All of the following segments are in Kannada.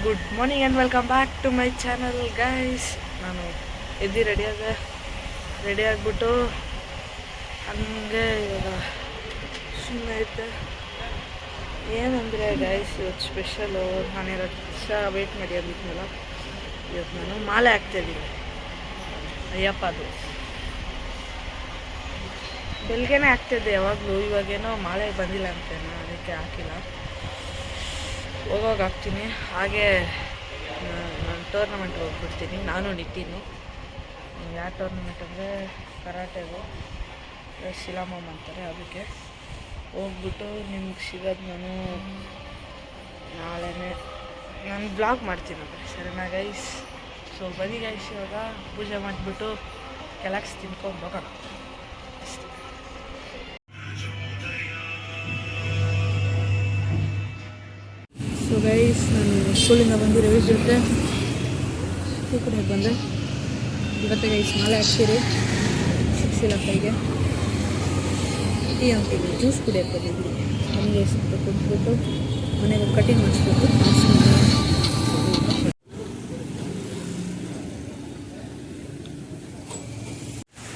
Good morning and welcome back to my channel guys. ನಾನು ಎದ್ದು ರೆಡಿ ಆಗಿಬಿಟ್ಟು ಹಂಗೆ ಇವಾಗ ಸುಮ್ಮನೆ ಐತೆ. ಏನಂದರೆ ಗೈಸ್, ಇವತ್ತು ಸ್ಪೆಷಲು. ನಾನು 2 ದಿವಸ ವೆಯ್ಟ್ ಮಾಡಿ ಅಂದಿದ್ನಲ್ಲ, ಇವತ್ತು ನಾನು ಮಾಲೆ ಹಾಕ್ತಾಯಿದ್ದೀನಿ ಅಯ್ಯಪ್ಪದು. ಬೆಳಗ್ಗೆನೇ ಆಗ್ತಿದ್ದೆ ಯಾವಾಗಲೂ, ಇವಾಗೇನೋ ಮಾಲೆ ಬಂದಿಲ್ಲ ಅಂತೇನೋ, ಅದಕ್ಕೆ ಹಾಕಿಲ್ಲ. ಹೋಗೋಗಿ ಹಾಕ್ತೀನಿ. ಹಾಗೆ ನಾನು ಟೂರ್ನಮೆಂಟ್ಗೆ ಹೋಗ್ಬಿಡ್ತೀನಿ, ನಾನು ನಿಟ್ಟಿನಿ. ಯಾವ ಟೂರ್ನಮೆಂಟ್ ಅಂದರೆ ಕರಾಟೆದು, ಶಿಲಾಮಾಮ್ ಅಂತಾರೆ. ಅದಕ್ಕೆ ಹೋಗ್ಬಿಟ್ಟು ನಿಮ್ಗೆ ಸಿಗೋದು ನಾನು ನಾಳೆನೇ ನಾನು ಬ್ಲಾಗ್ ಮಾಡ್ತೀನಿ. ಸರಿನಾ ಗೈಸ್? ಸೊ ಬನ್ನಿ ಗೈಸ್, ಇವಾಗ ಪೂಜೆ ಮಾಡಿಬಿಟ್ಟು ಕೆಲಕ್ಸ್ ತಿನ್ಕೊಂಡು ಹೋಗೋಣ. ಸೊ ಗೈಸ್, ನಾನು ಸ್ಕೂಲಿಂದ ಬಂದು ರವಿ ಜೊತೆ ಟೀ ಕುಡಿಯೋಕ್ಕೆ ಬಂದೆ. ಇವತ್ತು ಗೈಸ್ ಮಾಲೆ ಹಾಕ್ತೀರಿ, ಸಿಕ್ಸಿಲ್ಲ ಕೈಗೆ. ಟೀ ಅಂತಿದ್ವಿ, ಜ್ಯೂಸ್ ಕುಡಿಯೋಕ್ಕೆ ಬಂದಿದ್ವಿ. ನಮಗೆ ಸ್ವಲ್ಪ ಕೊಟ್ಬಿಟ್ಟು ಮನೆಗೆ ಕಟಿಂಗ್ ಮಾಡಿಸ್ಬೇಕು.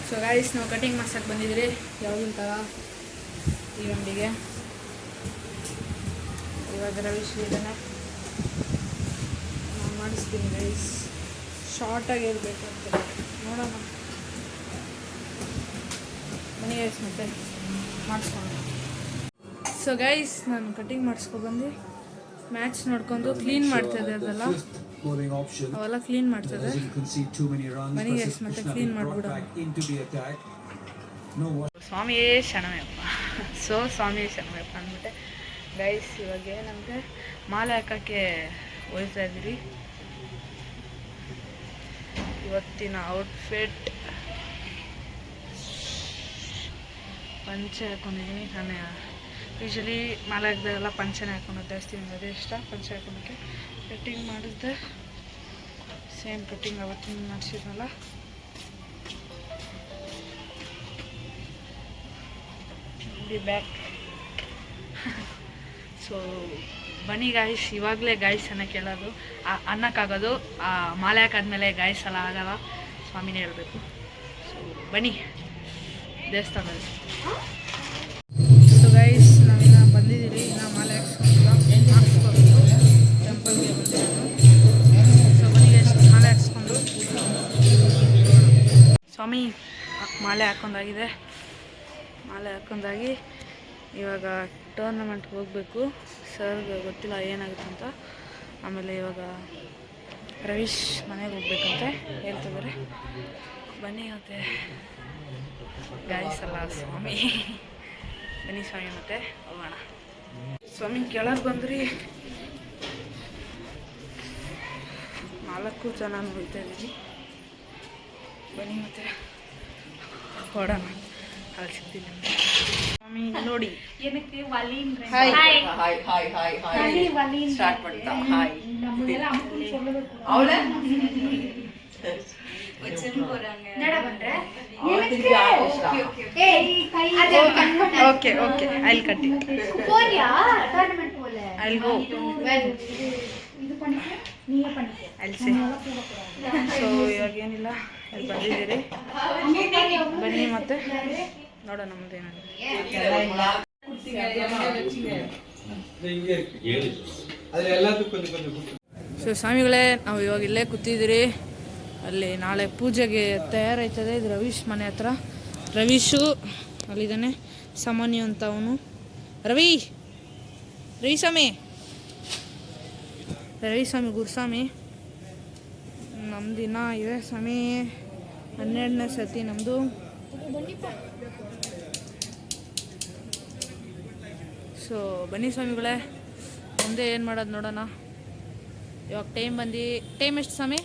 ಸೊ ಗೈಸ್, ನಾವು ಕಟಿಂಗ್ ಮಾಡ್ಸೋಕ್ಕೆ ಬಂದಿದ್ರಿ. ಯಾವುದಿನ ಥರ ಈ ಅಂಗಡಿಗೆ ಇವಾಗ ರವೀಶ್ ಇದ್ದಾನೆ, ನಾನು ಮಾಡಿಸ್ತೀನಿ ಗೈಸ್. ಶಾರ್ಟಾಗಿ ಇರಬೇಕು ಅಂತ ನೋಡೋಣ ಬನ್ನಿ ಗೈಸ್, ಮತ್ತೆ ಮಾಡಿಸ್ಕೊಂಡು. ಸೊ ಗೈಸ್, ನಾನು ಕಟಿಂಗ್ ಮಾಡಿಸ್ಕೊಬಂದು ಮ್ಯಾಚ್ ನೋಡ್ಕೊಂಡು ಕ್ಲೀನ್ ಮಾಡ್ತಾಯಿದ್ದೆ. ಅವೆಲ್ಲ ಕ್ಲೀನ್ ಮಾಡ್ತದೆ. ಬನ್ನಿ ಗೈಸ್, ಮತ್ತೆ ಕ್ಲೀನ್ ಮಾಡಿಬಿಡೋಣ. ಸ್ವಾಮಿಯೇ ಶರಣಮಯ್ಯಪ್ಪ. ಸೊ ಸ್ವಾಮಿಯೇ ಶರಣಮಯ್ಯಪ್ಪ ಅಂದ್ಬಿಟ್ಟೆ ಗೈಸ್. ಇವಾಗ ಏನಂದರೆ ಮಾಲೆ ಹಾಕೋಕ್ಕೆ ಹೋಗ್ತಾ ಇದ್ದೀರಿ. ಇವತ್ತಿನ ಔಟ್ಫಿಟ್ ಪಂಚೆ ಹಾಕೊಂಡಿದ್ದೀನಿ. ನಾನು ಯೂಶಲಿ ಮಾಲೆ ಹಾಕಿದಾಗೆಲ್ಲ ಪಂಚೆನೇ ಹಾಕೊಂಡು ಜಾಸ್ತಿ, ನನಗೆ ಅದೇ ಇಷ್ಟ ಪಂಚೆ ಹಾಕೋದಕ್ಕೆ. ಕಟ್ಟಿಂಗ್ ಮಾಡಿದ್ದೆ, ಸೇಮ್ ಕಟ್ಟಿಂಗ್ ಅವತ್ತಿನ ಮಾಡಿಸಿದ್ನಲ್ಲ. ಬ್ಯಾಕ್. ಸೊ ಬನ್ನಿ ಗಾಯ್ಸ್, ಇವಾಗಲೇ ಗಾಯ್ಸ್ ಅನ್ನ ಕೇಳೋದು, ಅನ್ನಕ್ಕಾಗೋದು ಮಾಲೆ ಹಾಕಾದ್ಮೇಲೆ ಗಾಯ್ಸ್ ಎಲ್ಲ ಆಗಲ್ಲ, ಸ್ವಾಮಿನೇ ಹೇಳಬೇಕು. ಸೊ ಬನ್ನಿ ದೇವಸ್ಥಾನದಲ್ಲಿ. ಸೊ ಗೈಸ್, ನಾವಿನ್ನ ಬಂದಿದ್ದೀರಿ, ಇನ್ನು ಮಾಲೆ ಹಾಕ್ಸ್ಕೊಂಡು ಟೆಂಪಲ್ಗೆ ಬಂದಿರೋದು. ಸೊ ಬನ್ನಿ ಗೈಸ್, ಮಾಲೆ ಹಾಕ್ಸ್ಕೊಂಡು ಸ್ವಾಮಿ ಮಾಲೆ ಹಾಕೊಂಡಾಗಿದೆ. ಮಾಲೆ ಹಾಕೊಂಡಾಗಿ ಇವಾಗ ಟೂರ್ನಮೆಂಟ್ಗೆ ಹೋಗಬೇಕು. ಸರ್ಗೆ ಗೊತ್ತಿಲ್ಲ ಏನಾಗುತ್ತೆ ಅಂತ. ಆಮೇಲೆ ಇವಾಗ ರವೀಶ್ ಮನೆಗೆ ಹೋಗ್ಬೇಕಂತೆ ಹೇಳ್ತಿದ್ದಾರೆ. ಬನ್ನಿ ಮತ್ತೆ ಗಾಯ್ಸ್ ಎಲ್ಲ ಸ್ವಾಮಿ. ಬನ್ನಿ ಸ್ವಾಮಿ ಮತ್ತೆ ಹೋಗೋಣ. ಸ್ವಾಮಿ ಕೆಳಗೆ ಬಂದ್ರಿ, 4 ಜನ ಹೋಗ್ತಾ ಇದ್ದೀವಿ. ಬನ್ನಿ ಮತ್ತೆ ಹೊಡೋಣ, ಅಲ್ಲಿ ಸಿಗ್ತೀನಿ ಸ್ವಾಮಿ. ನೋಡಿ எனக்கு வலின் hi hi hi hi hi hi hi வலின் ஸ்டார்ட் பண்ணிட்டா. ஹாய் நம்மளெல்லாம் அமுக்கு சொல்லಬೇಕು. அவள வச்சன் போறாங்க. என்னடா பண்ற? எனக்கு ஓகே ஓகே ஏய் கை அது okay okay, I will cut it. போறியா ಟೂರ್ನಮೆಂಟ್ போல? I will go. ಇದು பண்ணிಕೆ ನೀಯೇ பண்ணிಕೆ. I will say. ಸೊ ಇವಾಗ ಏನಿಲ್ಲ, ಅಲ್ಲಿ ಬಂದಿದ್ದೀರಿ. ಬನ್ನಿ ಮತ್ತೆ ನೋಡೋಣ ನಮ್ದು ಸೊ ಸ್ವಾಮಿಗಳೇ, ನಾವು ಇವಾಗ ಇಲ್ಲೇ ಕೂತಿದ್ದೀರಿ. ಅಲ್ಲಿ ನಾಳೆ ಪೂಜೆಗೆ ತಯಾರಾಯ್ತದೆ. ಇದು ರವೀಶ್ ಮನೆ ಹತ್ರ. ರವೀಶು ಅಲ್ಲಿದ್ದಾನೆ, ಸಾಮಾನ್ಯ ಅಂತ ಅವನು. ರವಿ ಸ್ವಾಮಿ ಗುರುಸ್ವಾಮಿ. ನಮ್ದಿನ ಇವೆ ಸ್ವಾಮಿ, 12ನೇ ಸತಿ ನಮ್ಮದು. ಸೊ ಬನ್ನಿ ಸ್ವಾಮಿಗಳೇ, ಮುಂದೆ ಏನು ಮಾಡೋದು ನೋಡೋಣ. ಇವಾಗ ಟೈಮ್ ಎಷ್ಟು ಸ್ವಾಮಿ?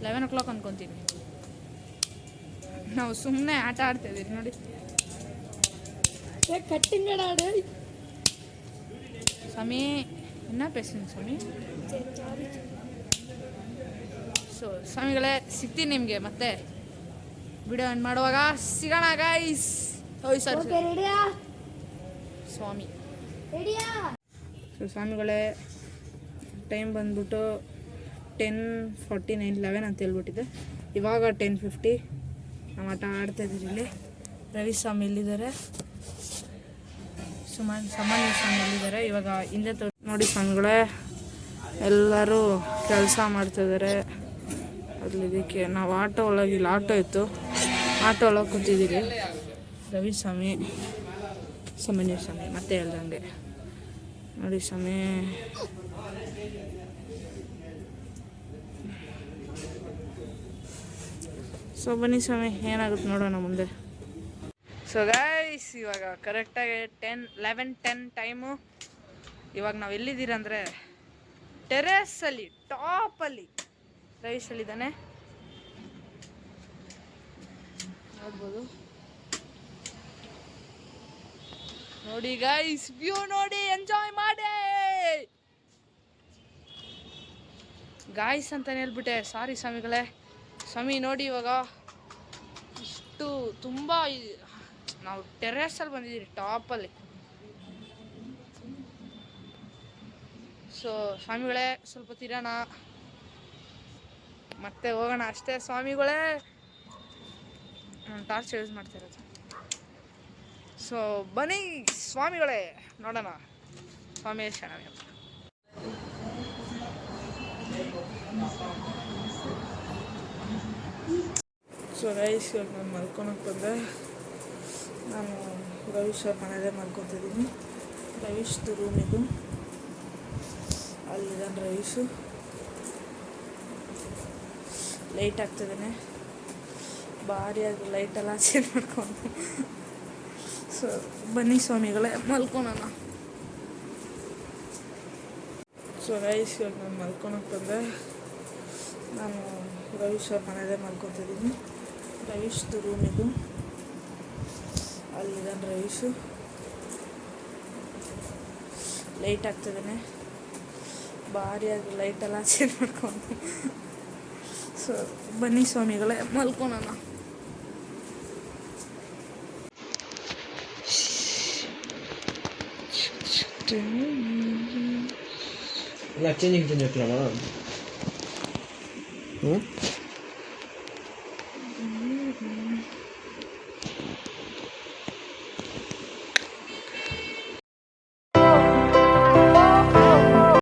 11 o'clock ಅಂದ್ಕೊತೀನಿ. ನಾವು ಸುಮ್ಮನೆ ಆಟ ಆಡ್ತಾಯಿದ್ದೀರಿ ನೋಡಿ. ಕಟ್ಟಿಂಗ್ ಆಡ ಸ್ವಾಮಿ, ಇನ್ನ ಪೇಸನ್ ಸ್ವಾಮಿ. ಸೊ ಸ್ವಾಮಿಗಳೇ, ಸಿಗ್ತೀನಿ ನಿಮಗೆ ಮತ್ತೆ ವಿಡಿಯೋ ಏನು ಮಾಡುವಾಗ. ಸಿಗೋಣ ಗೈಸ್. ಹೋಯ್ ಸರ್ ಸ್ವಾಮಿ. ಸೊ ಸ್ವಾಮಿಗಳೇ, ಟೈಮ್ ಬಂದ್ಬಿಟ್ಟು 10:49 11 ಅಂತ ಹೇಳ್ಬಿಟ್ಟಿದೆ. ಇವಾಗ 10:50. ನಾವು ಆಟ ಆಡ್ತಾಯಿದ್ದೀರಿ ಇಲ್ಲಿ. ರವಿ ಸ್ವಾಮಿ ಇಲ್ಲಿದ್ದಾರೆ, ಸಾಮಾನ್ಯ ಸ್ವಾಮಿ ಇಲ್ಲಿದ್ದಾರೆ. ಇವಾಗ ಹಿಂದೆ ನೋಡಿ ಸ್ವಾಮಿಗಳೇ, ಎಲ್ಲರೂ ಕೆಲಸ ಮಾಡ್ತಾಯಿದ್ದಾರೆ. ಅದಕ್ಕೆ ನಾವು ಆಟೋ ಒಳಗೆ, ಇಲ್ಲಿ ಆಟೋ ಇತ್ತು, ಆಟೋ ಒಳಗೆ ಕೂತಿದ್ದೀರಿ. ರವಿ ಸ್ವಾಮಿ, ಸಾಮಾನ್ಯ ಸ್ವಾಮಿ ಮತ್ತೆ ಹೇಳ್ದಂಗೆ ನೋಡಿ ಸ್ವಾಮಿ. ಸೊ ಬನ್ನಿ ಸ್ವಾಮಿ, ಏನಾಗುತ್ತೆ ನೋಡೋಣ ಮುಂದೆ. ಸೊ ಗೈಸ್, ಇವಾಗ ಕರೆಕ್ಟಾಗಿ 11:10 ಟೈಮು. ಇವಾಗ ನಾವು ಎಲ್ಲಿದ್ದೀರಂದರೆ ಟೆರೆಸ್ಸಲ್ಲಿ, ಟಾಪಲ್ಲಿ ರೈಸಲ್ಲಿದ್ದಾನೆ, ನೋಡ್ಬೋದು. ನೋಡಿ ಗೈಸ್, ವ್ಯೂ ನೋಡಿ, ಎಂಜಾಯ್ ಮಾಡಿ ಗಾಯ್ಸ್ ಅಂತಾನೆ ಹೇಳ್ಬಿಟ್ಟೆ, ಸಾರಿ ಸ್ವಾಮಿಗಳೇ. ಸ್ವಾಮಿ ನೋಡಿ, ಇವಾಗ ಇಷ್ಟು ತುಂಬ ನಾವು ಟೆರೆಸಲ್ಲಿ ಬಂದಿದ್ದೀರಿ, ಟಾಪಲ್ಲಿ. ಸೊ ಸ್ವಾಮಿಗಳೇ, ಸ್ವಲ್ಪ ತಿರೋಣ, ಮತ್ತೆ ಹೋಗೋಣ ಅಷ್ಟೇ ಸ್ವಾಮಿಗಳೇ. ಟಾರ್ಚ್ ಯೂಸ್ ಮಾಡ್ತಾ ಇರೋದು. ಸೊ ಬನ್ನಿ ಸ್ವಾಮಿಗಳೇ, ನೋಡೋಣ ಸ್ವಾಮಿ ಶರಣೆ. ಸೊ ರೈಸ್, ಇವಾಗ ನಾನು ಮಲ್ಕೊಳಕ್ಕೆ ಬಂದೆ. ನಾನು ರವೀಶ್ ಅವ್ರ ಮನೆಯಲ್ಲೇ ಮಲ್ಕೊತಿದ್ದೀನಿ. ರವೀಶ್ದು ರೂಮ್ ಇದು, ಅಲ್ಲಿದ್ದಾನೆ ರವೀಶು. ಲೈಟ್ ಆಗ್ತಿದ್ದಾನೆ, ಭಾರಿಯಾಗಿ ಲೈಟೆಲ್ಲ ಚೇಂಜ್ ಮಾಡ್ಕೊಂಡು. ಸೊ ಬನ್ನಿ ಸ್ವಾಮಿಗಳೇ, ಮಲ್ಕೊಳೋಣ. ಸೊ ರೈಸ್, ಇವಾಗ ನಾನು ಮಲ್ಕೊಳಕ್ಕೆ ಬಂದೆ. ನಾನು ರವೀಶ್ ಅವ್ರ ಮನೆಯಲ್ಲೇ ಮಲ್ಕೊತಿದ್ದೀನಿ. ರವೀಶ್ದು ರೂಮ್ ಇದು, ಅಲ್ಲಿದ್ದಾನೆ ರವೀಶು. ಲೈಟ್ ಆಗ್ತಿದ್ದಾನೆ, ಭಾರಿಯಾಗಿ ಲೈಟೆಲ್ಲ ಚೇಂಜ್ ಮಾಡ್ಕೊಂಡು. ಸೊ ಬನ್ನಿ ಸ್ವಾಮಿಗಳೇ, ಮಲ್ಕೊಳೋಣ. ಇಲ್ಲ ಚೇಂಜಿಂಗ್ ಚೇಂಜ್ ಇಟ್ಲಮ್ಮ.